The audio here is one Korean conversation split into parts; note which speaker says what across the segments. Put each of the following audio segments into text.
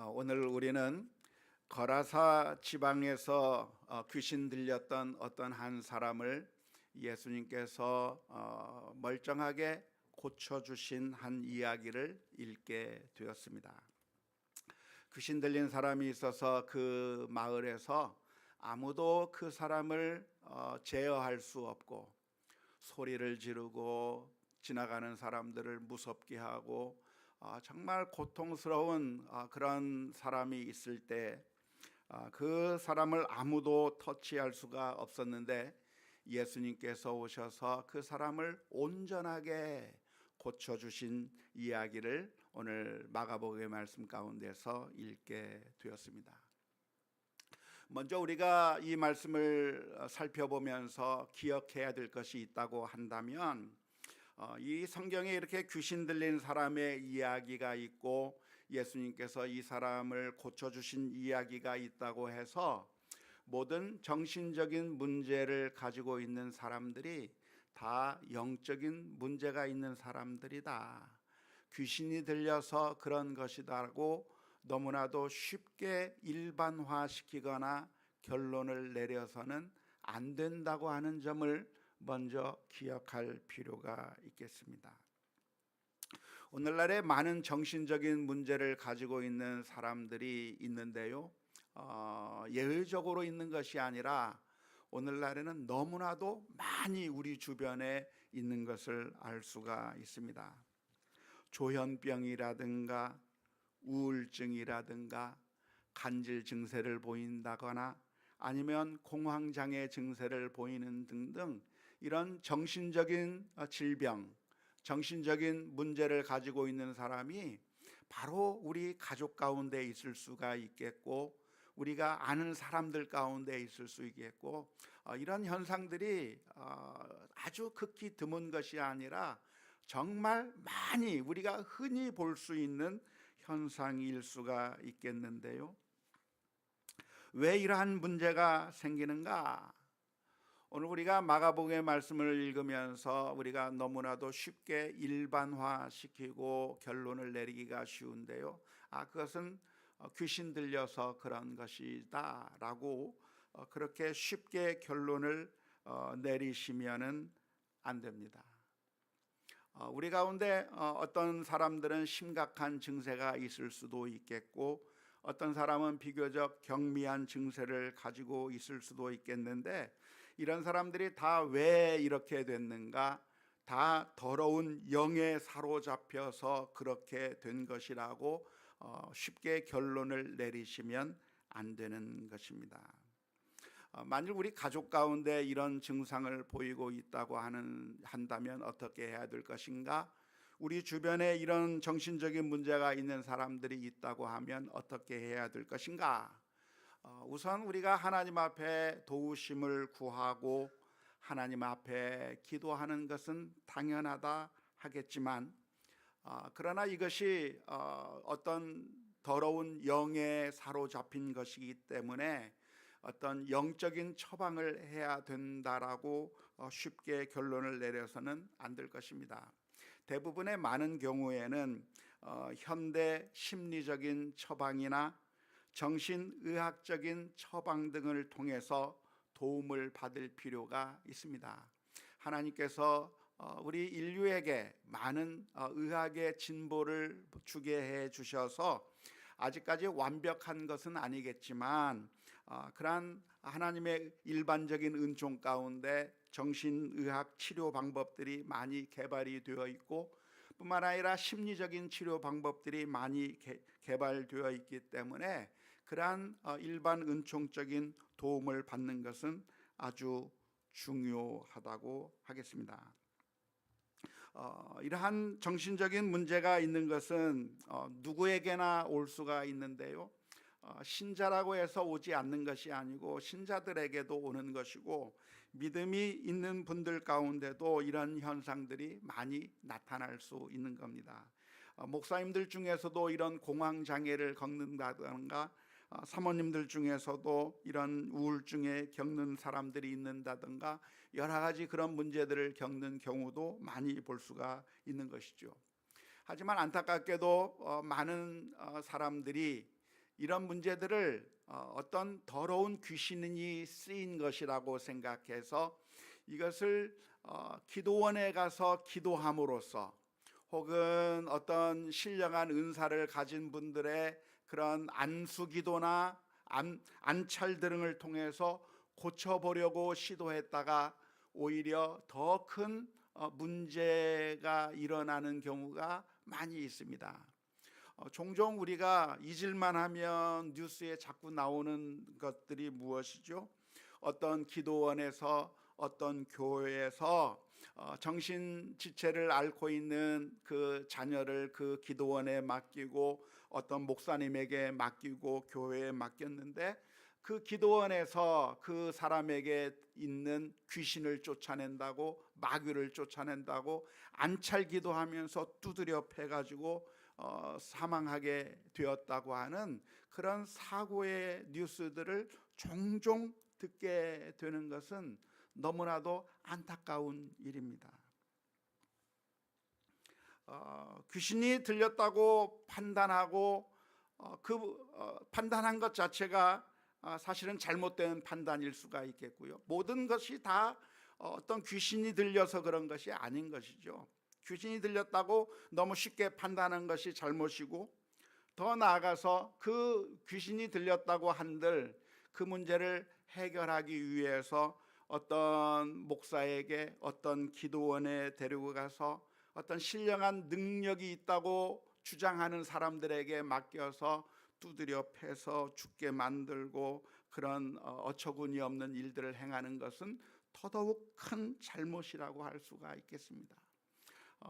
Speaker 1: 오늘 우리는 거라사 지방에서 귀신 들렸던 어떤 한 사람을 예수님께서 멀쩡하게 고쳐주신 한 이야기를 읽게 되었습니다. 귀신 들린 사람이 있어서 그 마을에서 아무도 그 사람을 제어할 수 없고, 소리를 지르고 지나가는 사람들을 무섭게 하고 정말 고통스러운 그런 사람이 있을 때 그 사람을 아무도 터치할 수가 없었는데, 예수님께서 오셔서 그 사람을 온전하게 고쳐주신 이야기를 오늘 마가복음의 말씀 가운데서 읽게 되었습니다. 먼저 우리가 이 말씀을 살펴보면서 기억해야 될 것이 있다고 한다면, 이 성경에 이렇게 귀신 들린 사람의 이야기가 있고 예수님께서 이 사람을 고쳐주신 이야기가 있다고 해서 모든 정신적인 문제를 가지고 있는 사람들이 다 영적인 문제가 있는 사람들이다, 귀신이 들려서 그런 것이다라고 너무나도 쉽게 일반화시키거나 결론을 내려서는 안 된다고 하는 점을 먼저 기억할 필요가 있겠습니다. 오늘날에 많은 정신적인 문제를 가지고 있는 사람들이 있는데요, 예외적으로 있는 것이 아니라 오늘날에는 너무나도 많이 우리 주변에 있는 것을 알 수가 있습니다. 조현병이라든가 우울증이라든가 간질 증세를 보인다거나 아니면 공황장애 증세를 보이는 등등 이런 정신적인 질병, 정신적인 문제를 가지고 있는 사람이 바로 우리 가족 가운데 있을 수가 있겠고, 우리가 아는 사람들 가운데 있을 수 있겠고, 이런 현상들이 아주 극히 드문 것이 아니라 정말 많이 우리가 흔히 볼 수 있는 현상일 수가 있겠는데요. 왜 이러한 문제가 생기는가? 오늘 우리가 마가복음의 말씀을 읽으면서 우리가 너무나도 쉽게 일반화시키고 결론을 내리기가 쉬운데요, 그것은 귀신 들려서 그런 것이다 라고 그렇게 쉽게 결론을 내리시면은 안 됩니다. 우리 가운데 어떤 사람들은 심각한 증세가 있을 수도 있겠고, 어떤 사람은 비교적 경미한 증세를 가지고 있을 수도 있겠는데, 이런 사람들이 다 왜 이렇게 됐는가? 다 더러운 영에 사로잡혀서 그렇게 된 것이라고 쉽게 결론을 내리시면 안 되는 것입니다. 만일 우리 가족 가운데 이런 증상을 보이고 있다고 한다면 어떻게 해야 될 것인가? 우리 주변에 이런 정신적인 문제가 있는 사람들이 있다고 하면 어떻게 해야 될 것인가? 우선 우리가 하나님 앞에 도우심을 구하고 하나님 앞에 기도하는 것은 당연하다 하겠지만, 그러나 이것이 어떤 더러운 영에 사로잡힌 것이기 때문에 어떤 영적인 처방을 해야 된다라고 쉽게 결론을 내려서는 안 될 것입니다. 대부분의 많은 경우에는 현대 심리적인 처방이나 정신의학적인 처방 등을 통해서 도움을 받을 필요가 있습니다. 하나님께서 우리 인류에게 많은 의학의 진보를 주게 해 주셔서 아직까지 완벽한 것은 아니겠지만, 그러한 하나님의 일반적인 은총 가운데 정신의학 치료 방법들이 많이 개발이 되어 있고, 뿐만 아니라 심리적인 치료 방법들이 많이 개발되어 있기 때문에 그러한 일반 은총적인 도움을 받는 것은 아주 중요하다고 하겠습니다. 이러한 정신적인 문제가 있는 것은 누구에게나 올 수가 있는데요, 신자라고 해서 오지 않는 것이 아니고 신자들에게도 오는 것이고, 믿음이 있는 분들 가운데도 이런 현상들이 많이 나타날 수 있는 겁니다. 목사님들 중에서도 이런 공황장애를 겪는다든가, 사모님들 중에서도 이런 우울증에 겪는 사람들이 있는다든가, 여러 가지 그런 문제들을 겪는 경우도 많이 볼 수가 있는 것이죠. 하지만 안타깝게도 많은 사람들이 이런 문제들을 어떤 더러운 귀신이 쓰인 것이라고 생각해서 이것을 기도원에 가서 기도함으로써 혹은 어떤 신령한 은사를 가진 분들의 그런 안수기도나 안찰 등을 통해서 고쳐보려고 시도했다가 오히려 더 큰 문제가 일어나는 경우가 많이 있습니다. 종종 우리가 잊을만 하면 뉴스에 자꾸 나오는 것들이 무엇이죠? 어떤 기도원에서 어떤 교회에서 정신지체를 앓고 있는 그 자녀를 그 기도원에 맡기고 어떤 목사님에게 맡기고 교회에 맡겼는데 그 기도원에서 그 사람에게 있는 귀신을 쫓아낸다고, 마귀를 쫓아낸다고 안찰기도 하면서 두드려 패가지고 사망하게 되었다고 하는 그런 사고의 뉴스들을 종종 듣게 되는 것은 너무나도 안타까운 일입니다. 귀신이 들렸다고 판단하고 판단한 것 자체가 사실은 잘못된 판단일 수가 있겠고요. 모든 것이 다 어떤 귀신이 들려서 그런 것이 아닌 것이죠. 귀신이 들렸다고 너무 쉽게 판단한 것이 잘못이고, 더 나아가서 그 귀신이 들렸다고 한들 그 문제를 해결하기 위해서 어떤 목사에게, 어떤 기도원에 데리고 가서 어떤 신령한 능력이 있다고 주장하는 사람들에게 맡겨서 두드려 패서 죽게 만들고 그런 어처구니 없는 일들을 행하는 것은 더더욱 큰 잘못이라고 할 수가 있겠습니다.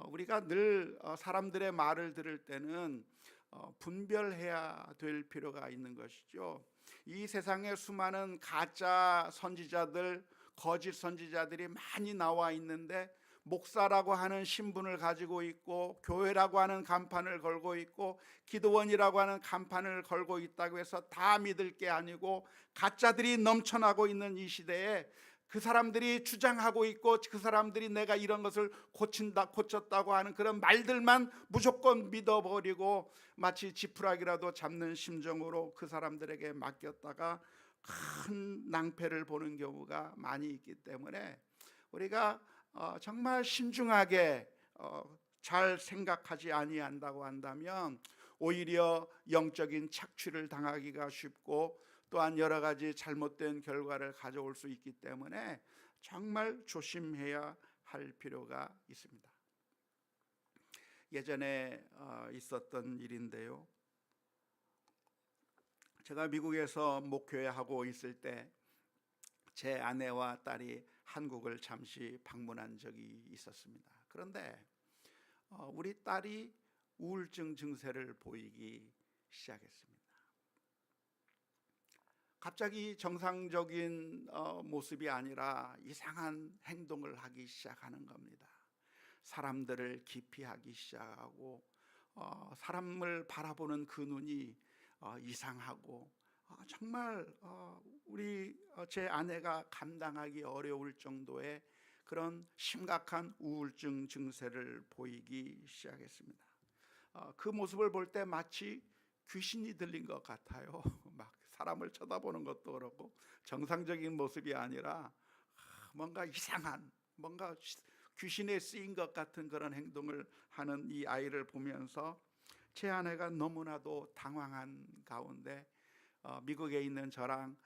Speaker 1: 우리가 늘 사람들의 말을 들을 때는 분별해야 될 필요가 있는 것이죠. 이 세상에 수많은 가짜 선지자들, 거짓 선지자들이 많이 나와 있는데 목사라고 하는 신분을 가지고 있고 교회라고 하는 간판을 걸고 있고 기도원이라고 하는 간판을 걸고 있다고 해서 다 믿을 게 아니고, 가짜들이 넘쳐나고 있는 이 시대에 그 사람들이 주장하고 있고 그 사람들이 내가 이런 것을 고쳤다고 하는 그런 말들만 무조건 믿어버리고 마치 지푸라기라도 잡는 심정으로 그 사람들에게 맡겼다가 큰 낭패를 보는 경우가 많이 있기 때문에 우리가 정말 신중하게 잘 생각하지 아니한다고 한다면 오히려 영적인 착취를 당하기가 쉽고 또한 여러 가지 잘못된 결과를 가져올 수 있기 때문에 정말 조심해야 할 필요가 있습니다. 예전에 있었던 일인데요. 제가 미국에서 목회하고 있을 때 제 아내와 딸이 한국을 잠시 방문한 적이 있었습니다. 그런데 우리 딸이 우울증 증세를 보이기 시작했습니다. 갑자기 정상적인 모습이 아니라 이상한 행동을 하기 시작하는 겁니다. 사람들을 기피하기 시작하고 사람을 바라보는 그 눈이 이상하고 정말 제 아내가 감당하기 어려울 정도의 그런 심각한 우울증 증세를 보이기 시작했습니다. 그 모습을 볼 때 마치 귀신이 들린 것 같아요. 막 사람을 쳐다보는 것도 그렇고 정상적인 모습이 아니라 뭔가 이상한, 뭔가 귀신에 쓰인 것 같은 그런 행동을 하는 이 아이를 보면서 제 아내가 너무나도 당황한 가운데 미국에 있는 저랑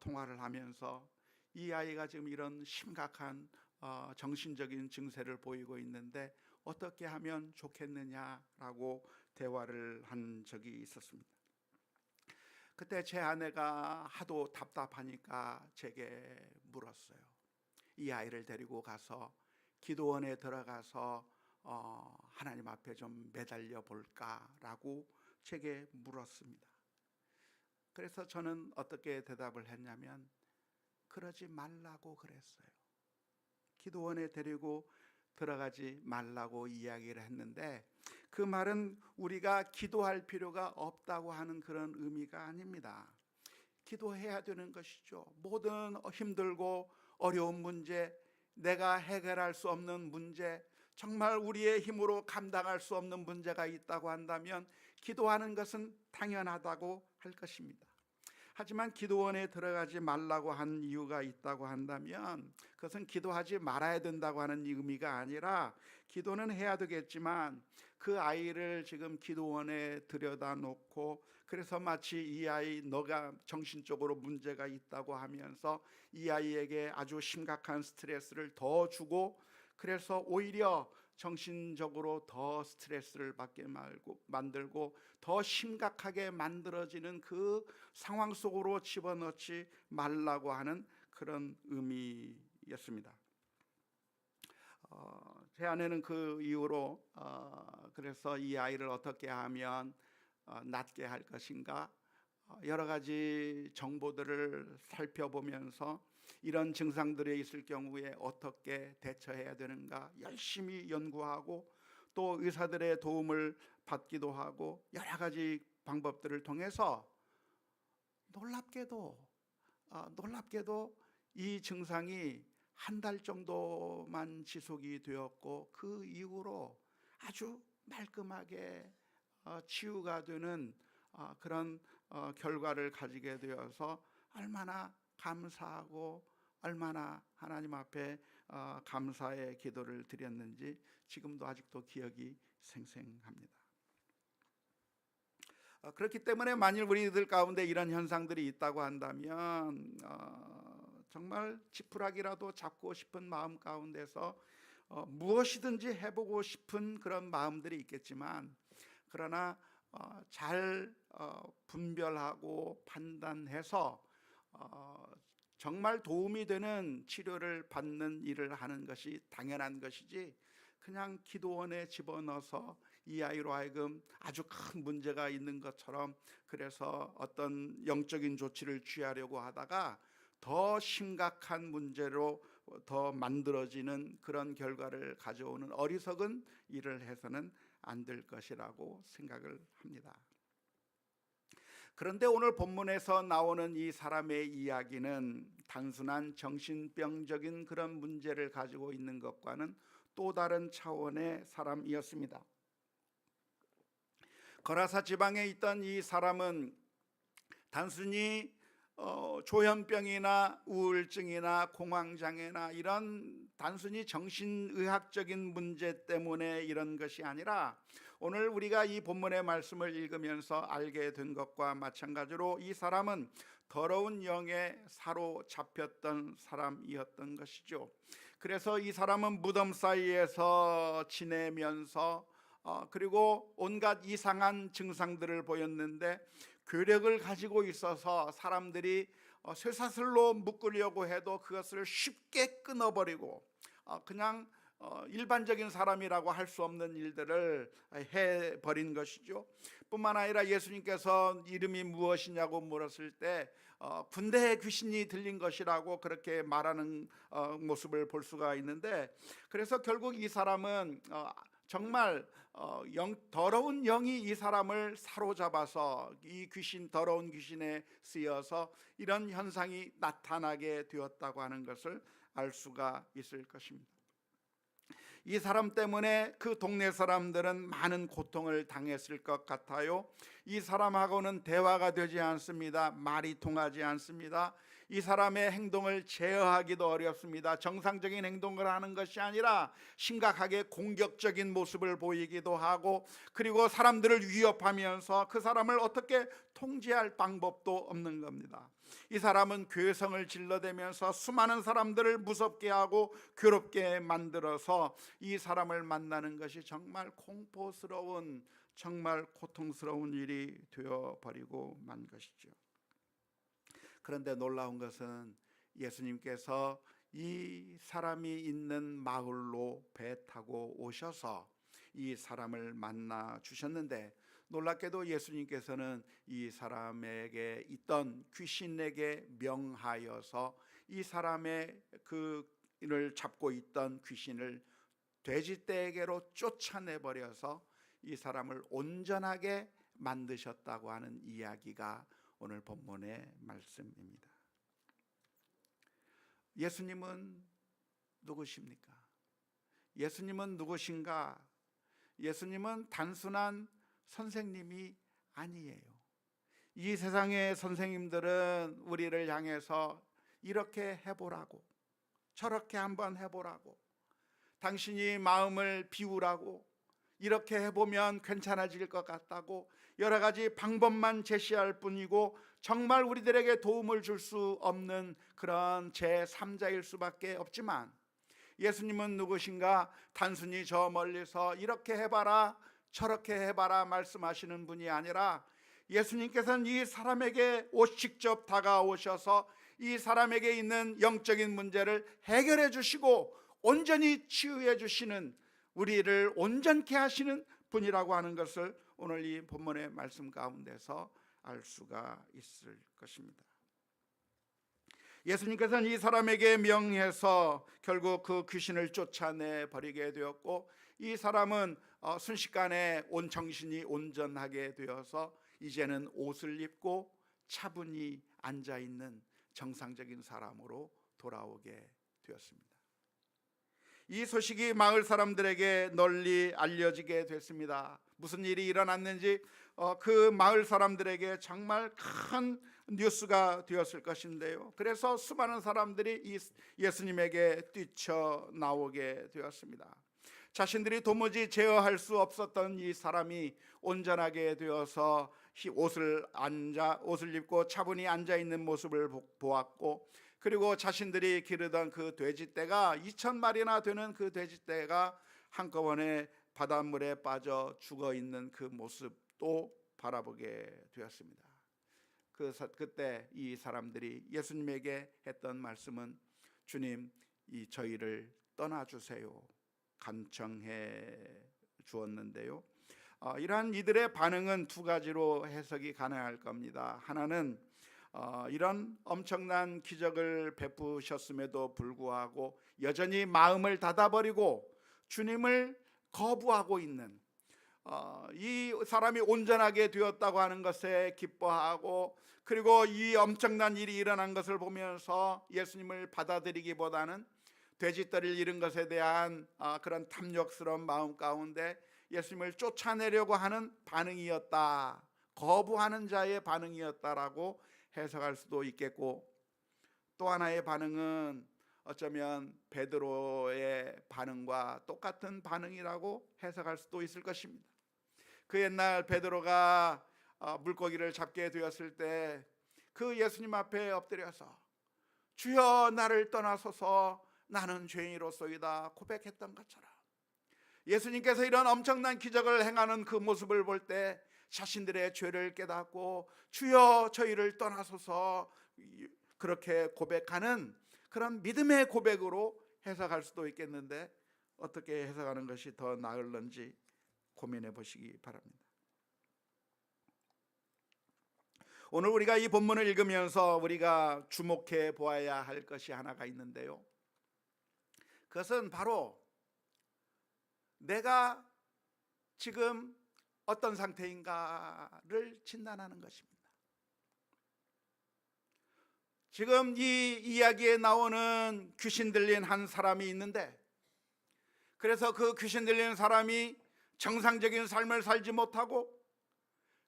Speaker 1: 통화를 하면서 이 아이가 지금 이런 심각한 정신적인 증세를 보이고 있는데 어떻게 하면 좋겠느냐라고 대화를 한 적이 있었습니다. 그때 제 아내가 하도 답답하니까 제게 물었어요. 이 아이를 데리고 가서 기도원에 들어가서 하나님 앞에 좀 매달려 볼까라고 제게 물었습니다. 그래서 저는 어떻게 대답을 했냐면 그러지 말라고 그랬어요. 기도원에 데리고 들어가지 말라고 이야기를 했는데 그 말은 우리가 기도할 필요가 없다고 하는 그런 의미가 아닙니다. 기도해야 되는 것이죠. 모든 힘들고 어려운 문제, 내가 해결할 수 없는 문제, 정말 우리의 힘으로 감당할 수 없는 문제가 있다고 한다면 기도하는 것은 당연하다고 할 것입니다. 하지만 기도원에 들어가지 말라고 한 이유가 있다고 한다면 그것은 기도하지 말아야 된다고 하는 의미가 아니라 기도는 해야 되겠지만 그 아이를 지금 기도원에 들여다 놓고 그래서 마치 이 아이 너가 정신적으로 문제가 있다고 하면서 이 아이에게 아주 심각한 스트레스를 더 주고 그래서 오히려 정신적으로 더 스트레스를 받게 만들고 더 심각하게 만들어지는 그 상황 속으로 집어넣지 말라고 하는 그런 의미였습니다. 제 아내는 그 이후로 그래서 이 아이를 어떻게 하면 낫게 할 것인가 여러 가지 정보들을 살펴보면서 이런 증상들이 있을 경우에 어떻게 대처해야 되는가 열심히 연구하고 또 의사들의 도움을 받기도 하고 여러 가지 방법들을 통해서 놀랍게도 이 증상이 한 달 정도만 지속이 되었고 그 이후로 아주 말끔하게 치유가 되는 그런 결과를 가지게 되어서 얼마나 감사하고 얼마나 하나님 앞에 감사의 기도를 드렸는지 지금도 아직도 기억이 생생합니다. 그렇기 때문에 만일 우리들 가운데 이런 현상들이 있다고 한다면 정말 지푸라기라도 잡고 싶은 마음 가운데서 무엇이든지 해보고 싶은 그런 마음들이 있겠지만 그러나 잘 분별하고 판단해서 정말 도움이 되는 치료를 받는 일을 하는 것이 당연한 것이지 그냥 기도원에 집어넣어서 이 아이로 하여금 아주 큰 문제가 있는 것처럼 그래서 어떤 영적인 조치를 취하려고 하다가 더 심각한 문제로 더 만들어지는 그런 결과를 가져오는 어리석은 일을 해서는 안 될 것이라고 생각을 합니다. 그런데 오늘 본문에서 나오는 이 사람의 이야기는 단순한 정신병적인 그런 문제를 가지고 있는 것과는 또 다른 차원의 사람이었습니다. 거라사 지방에 있던 이 사람은 단순히 조현병이나 우울증이나 공황장애나 이런 단순히 정신의학적인 문제 때문에 이런 것이 아니라 오늘 우리가 이 본문의 말씀을 읽으면서 알게 된 것과 마찬가지로 이 사람은 더러운 영에 사로잡혔던 사람이었던 것이죠. 그래서 이 사람은 무덤 사이에서 지내면서 그리고 온갖 이상한 증상들을 보였는데 괴력을 가지고 있어서 사람들이 쇠사슬로 묶으려고 해도 그것을 쉽게 끊어버리고 그냥 일반적인 사람이라고 할 수 없는 일들을 해버린 것이죠. 뿐만 아니라 예수님께서 이름이 무엇이냐고 물었을 때 군대의 귀신이 들린 것이라고 그렇게 말하는 모습을 볼 수가 있는데 그래서 결국 이 사람은 정말 더러운 영이 이 사람을 사로잡아서 이 더러운 귀신에 쓰여서 이런 현상이 나타나게 되었다고 하는 것을 알 수가 있을 것입니다. 이 사람 때문에 그 동네 사람들은 많은 고통을 당했을 것 같아요. 이 사람하고는 대화가 되지 않습니다. 말이 통하지 않습니다. 이 사람의 행동을 제어하기도 어렵습니다. 정상적인 행동을 하는 것이 아니라 심각하게 공격적인 모습을 보이기도 하고 그리고 사람들을 위협하면서 그 사람을 어떻게 통제할 방법도 없는 겁니다. 이 사람은 괴성을 질러대면서 수많은 사람들을 무섭게 하고 괴롭게 만들어서 이 사람을 만나는 것이 정말 공포스러운 정말 고통스러운 일이 되어버리고 만 것이죠. 그런데 놀라운 것은 예수님께서 이 사람이 있는 마을로 배 타고 오셔서 이 사람을 만나 주셨는데 놀랍게도 예수님께서는 이 사람에게 있던 귀신에게 명하여서 이 사람의 그를 잡고 있던 귀신을 돼지떼에게로 쫓아내버려서 이 사람을 온전하게 만드셨다고 하는 이야기가 오늘 본문의 말씀입니다. 예수님은 누구십니까? 예수님은 누구신가? 예수님은 단순한 선생님이 아니에요. 이 세상의 선생님들은 우리를 향해서 이렇게 해보라고, 저렇게 한번 해보라고, 당신이 마음을 비우라고, 이렇게 해보면 괜찮아질 것 같다고 여러 가지 방법만 제시할 뿐이고 정말 우리들에게 도움을 줄 수 없는 그런 제3자일 수밖에 없지만, 예수님은 누구신가? 단순히 저 멀리서 이렇게 해봐라 저렇게 해봐라 말씀하시는 분이 아니라, 예수님께서는 이 사람에게 직접 다가오셔서 이 사람에게 있는 영적인 문제를 해결해 주시고 온전히 치유해 주시는, 우리를 온전케 하시는 분이라고 하는 것을 오늘 이 본문의 말씀 가운데서 알 수가 있을 것입니다. 예수님께서는 이 사람에게 명해서 결국 그 귀신을 쫓아내 버리게 되었고, 이 사람은 순식간에 온 정신이 온전하게 되어서 이제는 옷을 입고 차분히 앉아있는 정상적인 사람으로 돌아오게 되었습니다. 이 소식이 마을 사람들에게 널리 알려지게 됐습니다. 무슨 일이 일어났는지 그 마을 사람들에게 정말 큰 뉴스가 되었을 것인데요. 그래서 수많은 사람들이 예수님에게 뛰쳐나오게 되었습니다. 자신들이 도무지 제어할 수 없었던 이 사람이 온전하게 되어서 옷을 입고 차분히 앉아있는 모습을 보았고, 그리고 자신들이 기르던 그 돼지떼가 2,000마리나 되는 그 돼지떼가 한꺼번에 바닷물에 빠져 죽어있는 그 모습도 바라보게 되었습니다. 그때 이 사람들이 예수님에게 했던 말씀은, 주님, 저희를 떠나주세요, 간청해 주었는데요. 이러한 이들의 반응은 두 가지로 해석이 가능할 겁니다. 하나는 이런 엄청난 기적을 베푸셨음에도 불구하고 여전히 마음을 닫아버리고 주님을 거부하고 있는, 이 사람이 온전하게 되었다고 하는 것에 기뻐하고, 그리고 이 엄청난 일이 일어난 것을 보면서 예수님을 받아들이기보다는 돼지떼를 잃은 것에 대한 그런 탐욕스러운 마음 가운데 예수님을 쫓아내려고 하는 반응이었다, 거부하는 자의 반응이었다라고 해석할 수도 있겠고, 또 하나의 반응은 어쩌면 베드로의 반응과 똑같은 반응이라고 해석할 수도 있을 것입니다. 그 옛날 베드로가 물고기를 잡게 되었을 때 그 예수님 앞에 엎드려서 주여 나를 떠나소서 나는 죄인이로소이다 고백했던 것처럼, 예수님께서 이런 엄청난 기적을 행하는 그 모습을 볼 때 자신들의 죄를 깨닫고 주여 저희를 떠나소서 그렇게 고백하는 그런 믿음의 고백으로 해석할 수도 있겠는데, 어떻게 해석하는 것이 더 나을런지 고민해 보시기 바랍니다. 오늘 우리가 이 본문을 읽으면서 우리가 주목해 보아야 할 것이 하나가 있는데요, 그것은 바로 내가 지금 어떤 상태인가를 진단하는 것입니다. 지금 이 이야기에 나오는 귀신 들린 한 사람이 있는데, 그래서 그 귀신 들린 사람이 정상적인 삶을 살지 못하고,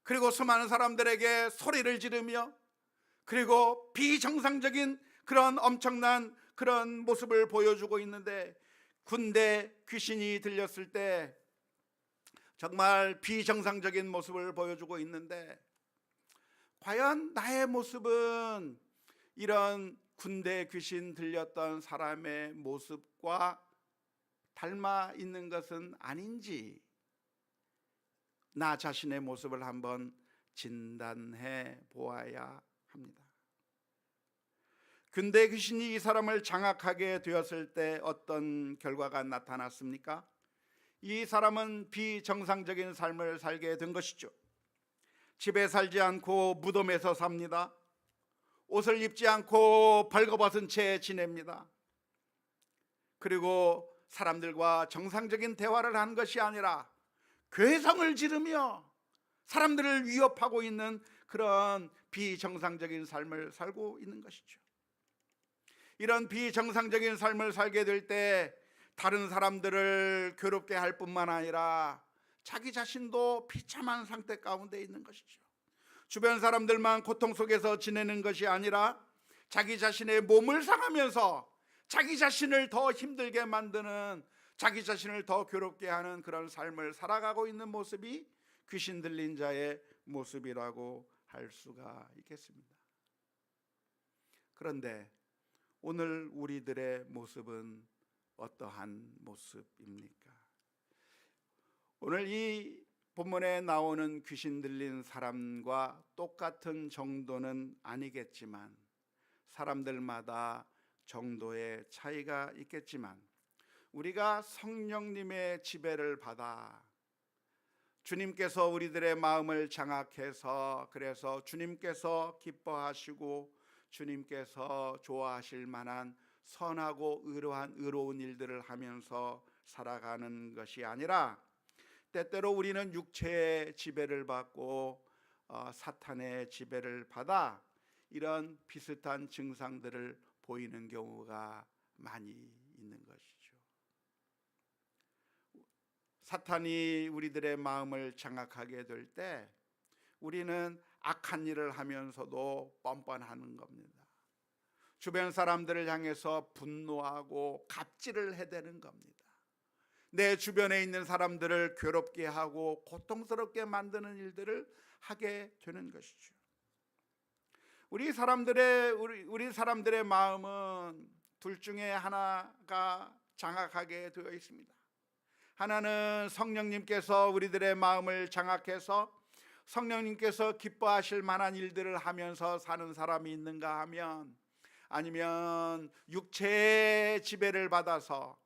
Speaker 1: 그리고 수많은 사람들에게 소리를 지르며, 그리고 비정상적인 그런 엄청난 그런 모습을 보여주고 있는데, 군대 귀신이 들렸을 때 정말 비정상적인 모습을 보여주고 있는데, 과연 나의 모습은 이런 군대 귀신 들렸던 사람의 모습과 닮아 있는 것은 아닌지, 나 자신의 모습을 한번 진단해 보아야 합니다. 군대 귀신이 이 사람을 장악하게 되었을 때 어떤 결과가 나타났습니까? 이 사람은 비정상적인 삶을 살게 된 것이죠. 집에 살지 않고 무덤에서 삽니다. 옷을 입지 않고 벌거벗은 채 지냅니다. 그리고 사람들과 정상적인 대화를 한 것이 아니라 괴성을 지르며 사람들을 위협하고 있는 그런 비정상적인 삶을 살고 있는 것이죠. 이런 비정상적인 삶을 살게 될 때 다른 사람들을 괴롭게 할 뿐만 아니라 자기 자신도 비참한 상태 가운데 있는 것이죠. 주변 사람들만 고통 속에서 지내는 것이 아니라 자기 자신의 몸을 상하면서 자기 자신을 더 힘들게 만드는, 자기 자신을 더 괴롭게 하는 그런 삶을 살아가고 있는 모습이 귀신 들린 자의 모습이라고 할 수가 있겠습니다. 그런데 오늘 우리들의 모습은 어떠한 모습입니까? 오늘 이 본문에 나오는 귀신 들린 사람과 똑같은 정도는 아니겠지만, 사람들마다 정도의 차이가 있겠지만, 우리가 성령님의 지배를 받아 주님께서 우리들의 마음을 장악해서, 그래서 주님께서 기뻐하시고 주님께서 좋아하실 만한 선하고 의로운 일들을 하면서 살아가는 것이 아니라, 때때로 우리는 육체의 지배를 받고 사탄의 지배를 받아 이런 비슷한 증상들을 보이는 경우가 많이 있는 것이죠. 사탄이 우리들의 마음을 장악하게 될 때 우리는 악한 일을 하면서도 뻔뻔하는 겁니다. 주변 사람들을 향해서 분노하고 갑질을 해대는 겁니다. 내 주변에 있는 사람들을 괴롭게 하고 고통스럽게 만드는 일들을 하게 되는 것이죠. 우리 사람들의 마음은 둘 중에 하나가 장악하게 되어 있습니다. 하나는 성령님께서 우리들의 마음을 장악해서 성령님께서 기뻐하실 만한 일들을 하면서 사는 사람이 있는가 하면, 아니면 육체의 지배를 받아서,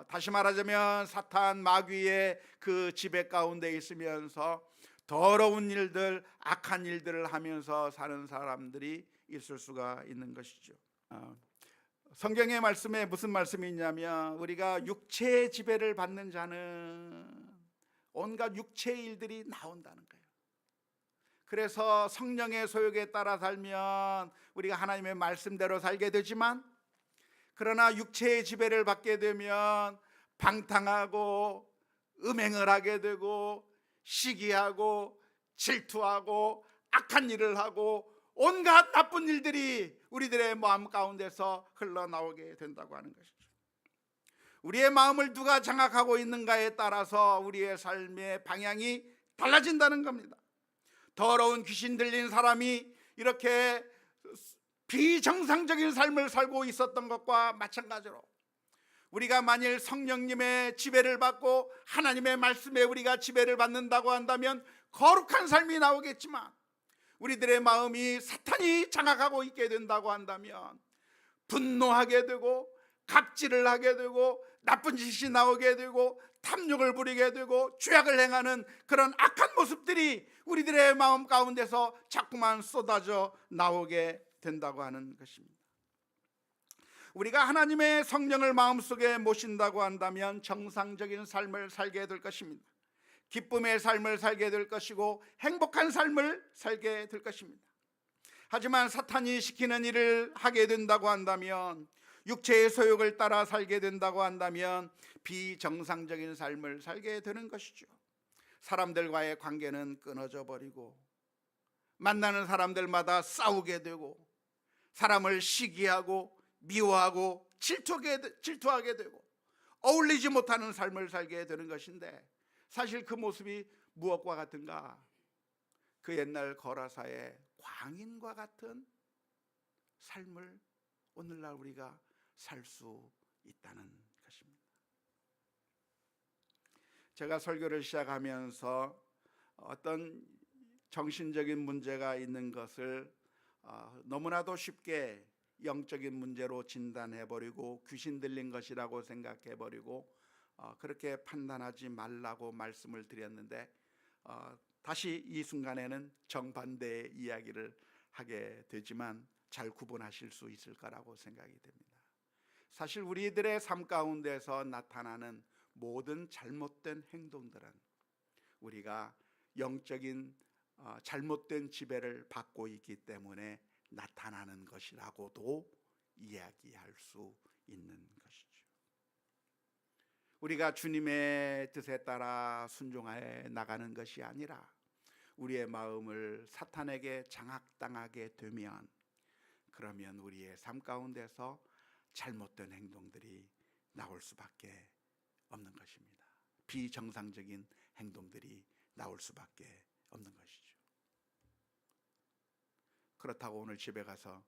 Speaker 1: 다시 말하자면 사탄 마귀의 그 지배 가운데 있으면서 더러운 일들, 악한 일들을 하면서 사는 사람들이 있을 수가 있는 것이죠. 성경의 말씀에 무슨 말씀이 있냐면, 우리가 육체의 지배를 받는 자는 온갖 육체의 일들이 나온다는 거예요. 그래서 성령의 소욕에 따라 살면 우리가 하나님의 말씀대로 살게 되지만, 그러나 육체의 지배를 받게 되면 방탕하고 음행을 하게 되고 시기하고 질투하고 악한 일을 하고 온갖 나쁜 일들이 우리들의 마음 가운데서 흘러나오게 된다고 하는 것이죠. 우리의 마음을 누가 장악하고 있는가에 따라서 우리의 삶의 방향이 달라진다는 겁니다. 더러운 귀신 들린 사람이 이렇게 비정상적인 삶을 살고 있었던 것과 마찬가지로, 우리가 만일 성령님의 지배를 받고 하나님의 말씀에 우리가 지배를 받는다고 한다면 거룩한 삶이 나오겠지만, 우리들의 마음이 사탄이 장악하고 있게 된다고 한다면 분노하게 되고 갑질을 하게 되고 나쁜 짓이 나오게 되고 탐욕을 부리게 되고 죄악을 행하는 그런 악한 모습들이 우리들의 마음 가운데서 자꾸만 쏟아져 나오게 된다고 하는 것입니다. 우리가 하나님의 성령을 마음속에 모신다고 한다면 정상적인 삶을 살게 될 것입니다. 기쁨의 삶을 살게 될 것이고 행복한 삶을 살게 될 것입니다. 하지만 사탄이 시키는 일을 하게 된다고 한다면, 육체의 소욕을 따라 살게 된다고 한다면 비정상적인 삶을 살게 되는 것이죠. 사람들과의 관계는 끊어져 버리고 만나는 사람들마다 싸우게 되고 사람을 시기하고 미워하고 질투하게 되고 어울리지 못하는 삶을 살게 되는 것인데, 사실 그 모습이 무엇과 같은가? 그 옛날 거라사의 광인과 같은 삶을 오늘날 우리가 살 수 있다는 것입니다. 제가 설교를 시작하면서 어떤 정신적인 문제가 있는 것을 너무나도 쉽게 영적인 문제로 진단해버리고 귀신 들린 것이라고 생각해버리고 그렇게 판단하지 말라고 말씀을 드렸는데, 다시 이 순간에는 정반대의 이야기를 하게 되지만 잘 구분하실 수 있을 거라고 생각이 됩니다. 사실 우리들의 삶 가운데서 나타나는 모든 잘못된 행동들은 우리가 영적인 잘못된 지배를 받고 있기 때문에 나타나는 것이라고도 이야기할 수 있는 것이죠. 우리가 주님의 뜻에 따라 순종하여 나가는 것이 아니라 우리의 마음을 사탄에게 장악당하게 되면, 그러면 우리의 삶 가운데서 잘못된 행동들이 나올 수밖에 없는 것입니다. 비정상적인 행동들이 나올 수밖에 없는 것이죠. 그렇다고 오늘 집에 가서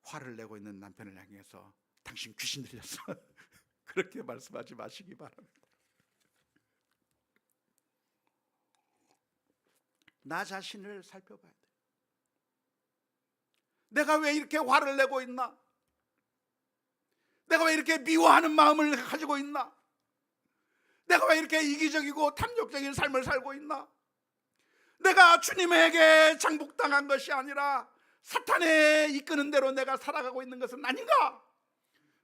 Speaker 1: 화를 내고 있는 남편을 향해서 당신 귀신 들렸어 그렇게 말씀하지 마시기 바랍니다. 나 자신을 살펴봐야 돼요. 내가 왜 이렇게 화를 내고 있나? 내가 왜 이렇게 미워하는 마음을 가지고 있나? 내가 왜 이렇게 이기적이고 탐욕적인 삶을 살고 있나? 내가 주님에게 장복당한 것이 아니라 사탄에 이끄는 대로 내가 살아가고 있는 것은 아닌가?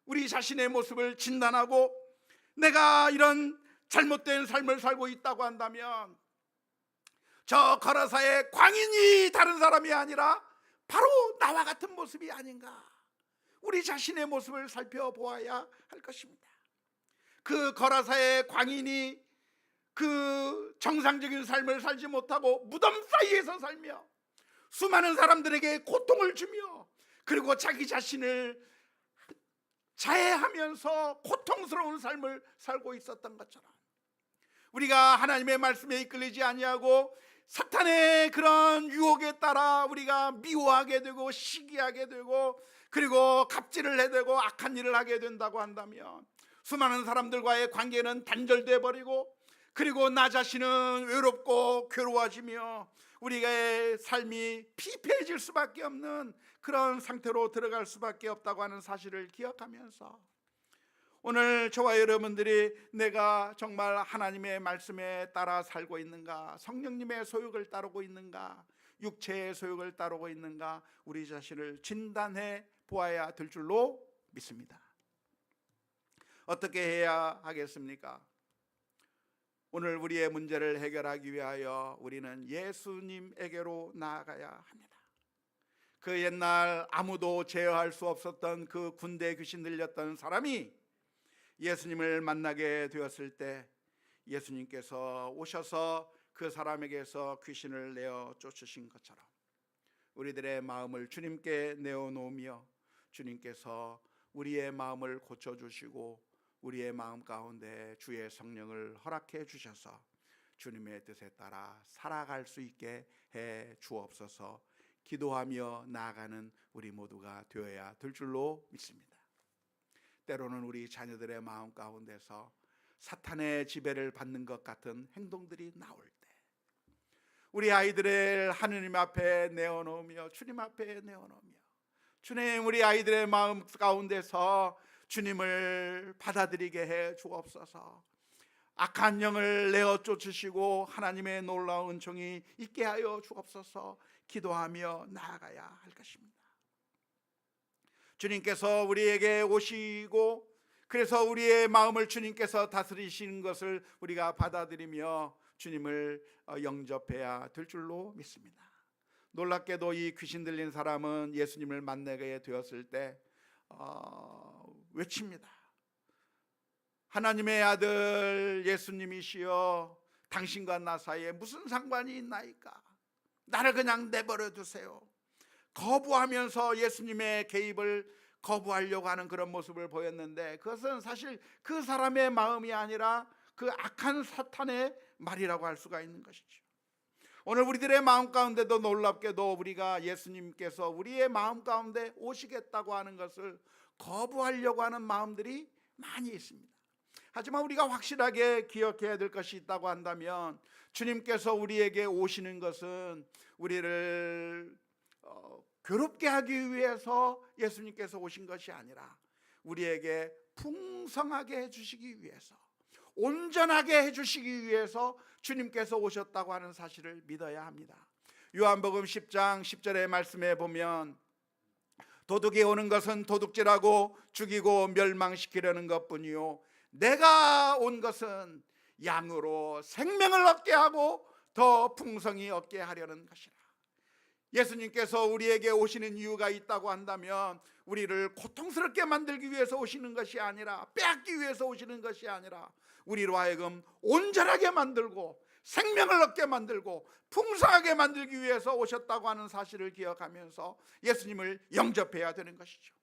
Speaker 1: 우리 자신의 모습을 진단하고 내가 이런 잘못된 삶을 살고 있다고 한다면 저 거라사의 광인이 다른 사람이 아니라 바로 나와 같은 모습이 아닌가? 우리 자신의 모습을 살펴보아야 할 것입니다. 그 거라사의 광인이 그 정상적인 삶을 살지 못하고 무덤 사이에서 살며 수많은 사람들에게 고통을 주며 그리고 자기 자신을 자해하면서 고통스러운 삶을 살고 있었던 것처럼, 우리가 하나님의 말씀에 이끌리지 아니하고 사탄의 그런 유혹에 따라 우리가 미워하게 되고 시기하게 되고 그리고 갑질을 해대고 악한 일을 하게 된다고 한다면 수많은 사람들과의 관계는 단절돼 버리고 그리고 나 자신은 외롭고 괴로워지며 우리의 삶이 피폐해질 수밖에 없는 그런 상태로 들어갈 수밖에 없다고 하는 사실을 기억하면서 오늘 저와 여러분들이 내가 정말 하나님의 말씀에 따라 살고 있는가, 성령님의 소욕을 따르고 있는가, 육체의 소욕을 따르고 있는가, 우리 자신을 진단해 보아야 될 줄로 믿습니다. 어떻게 해야 하겠습니까? 오늘 우리의 문제를 해결하기 위하여 우리는 예수님에게로 나아가야 합니다. 그 옛날 아무도 제어할 수 없었던 그 군대 귀신 들렸던 사람이 예수님을 만나게 되었을 때 예수님께서 오셔서 그 사람에게서 귀신을 내어 쫓으신 것처럼 우리들의 마음을 주님께 내어놓으며 주님께서 우리의 마음을 고쳐주시고 우리의 마음 가운데 주의 성령을 허락해 주셔서 주님의 뜻에 따라 살아갈 수 있게 해 주옵소서. 기도하며 나아가는 우리 모두가 되어야 될 줄로 믿습니다. 때로는 우리 자녀들의 마음 가운데서 사탄의 지배를 받는 것 같은 행동들이 나올 때 우리 아이들을 하느님 앞에 내어놓으며 주님 앞에 내어놓으며 주님, 우리 아이들의 마음 가운데서 주님을 받아들이게 해 주옵소서. 악한 영을 내어 쫓으시고 하나님의 놀라운 은총이 있게 하여 주옵소서. 기도하며 나아가야 할 것입니다. 주님께서 우리에게 오시고 그래서 우리의 마음을 주님께서 다스리시는 것을 우리가 받아들이며 주님을 영접해야 될 줄로 믿습니다. 놀랍게도 이 귀신 들린 사람은 예수님을 만나게 되었을 때 외칩니다. 하나님의 아들 예수님이시여, 당신과 나 사이에 무슨 상관이 있나이까? 나를 그냥 내버려 두세요. 거부하면서 예수님의 개입을 거부하려고 하는 그런 모습을 보였는데 그것은 사실 그 사람의 마음이 아니라 그 악한 사탄의 말이라고 할 수가 있는 것이죠. 오늘 우리들의 마음 가운데도 놀랍게도 우리가 예수님께서 우리의 마음 가운데 오시겠다고 하는 것을 거부하려고 하는 마음들이 많이 있습니다. 하지만 우리가 확실하게 기억해야 될 것이 있다고 한다면 주님께서 우리에게 오시는 것은 우리를 괴롭게 하기 위해서 예수님께서 오신 것이 아니라 우리에게 풍성하게 해주시기 위해서, 온전하게 해주시기 위해서 주님께서 오셨다고 하는 사실을 믿어야 합니다. 요한복음 10장 10절의 말씀에 보면 도둑이 오는 것은 도둑질하고 죽이고 멸망시키려는 것뿐이요 내가 온 것은 양으로 생명을 얻게 하고 더 풍성히 얻게 하려는 것이라. 예수님께서 우리에게 오시는 이유가 있다고 한다면 우리를 고통스럽게 만들기 위해서 오시는 것이 아니라, 빼앗기 위해서 오시는 것이 아니라 우리로 하여금 온전하게 만들고 생명을 얻게 만들고 풍성하게 만들기 위해서 오셨다고 하는 사실을 기억하면서 예수님을 영접해야 되는 것이죠.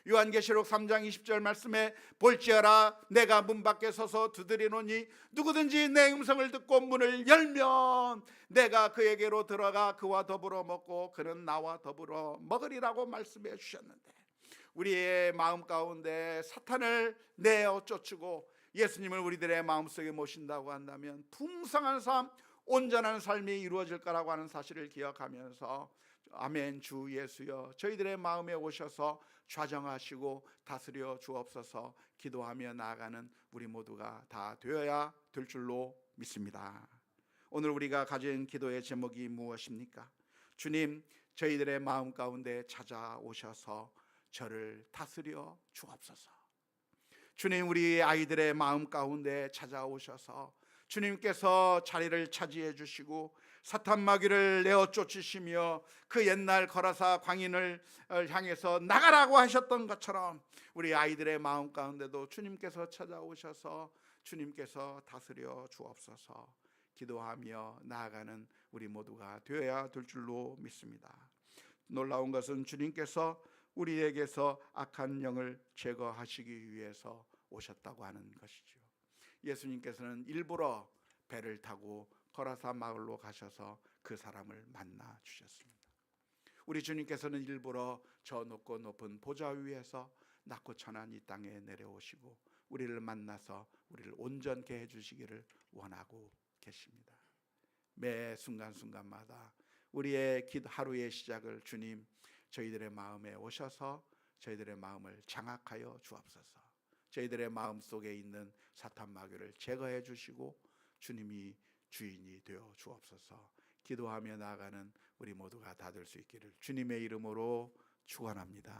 Speaker 1: 요한계시록 3장 20절 말씀에 볼지어라 내가 문 밖에 서서 두드리노니 누구든지 내 음성을 듣고 문을 열면 내가 그에게로 들어가 그와 더불어 먹고 그는 나와 더불어 먹으리라고 말씀해 주셨는데, 우리의 마음 가운데 사탄을 내어 쫓고 예수님을 우리들의 마음속에 모신다고 한다면 풍성한 삶, 온전한 삶이 이루어질 거라고 하는 사실을 기억하면서 아멘. 주 예수여 저희들의 마음에 오셔서 좌정하시고 다스려 주옵소서 기도하며 나아가는 우리 모두가 다 되어야 될 줄로 믿습니다. 오늘 우리가 가진 기도의 제목이 무엇입니까? 주님, 저희들의 마음 가운데 찾아오셔서 저를 다스려 주옵소서. 주님, 우리 아이들의 마음 가운데 찾아오셔서 주님께서 자리를 차지해 주시고 사탄 마귀를 내어 쫓으시며 그 옛날 거라사 광인을 향해서 나가라고 하셨던 것처럼 우리 아이들의 마음 가운데도 주님께서 찾아오셔서 주님께서 다스려 주옵소서 기도하며 나아가는 우리 모두가 되어야 될 줄로 믿습니다. 놀라운 것은 주님께서 우리에게서 악한 영을 제거하시기 위해서 오셨다고 하는 것이죠. 예수님께서는 일부러 배를 타고 거라사 마을로 가셔서 그 사람을 만나 주셨습니다. 우리 주님께서는 일부러 저 높고 높은 보좌 위에서 낮고 천한 이 땅에 내려오시고 우리를 만나서 우리를 온전케 해주시기를 원하고 계십니다. 매 순간순간마다 우리의 하루의 시작을 주님 저희들의 마음에 오셔서 저희들의 마음을 장악하여 주옵소서. 저희들의 마음 속에 있는 사탄 마귀를 제거해 주시고 주님이 주인이 되어 주옵소서. 기도하며 나아가는 우리 모두가 다 될 수 있기를 주님의 이름으로 축원합니다.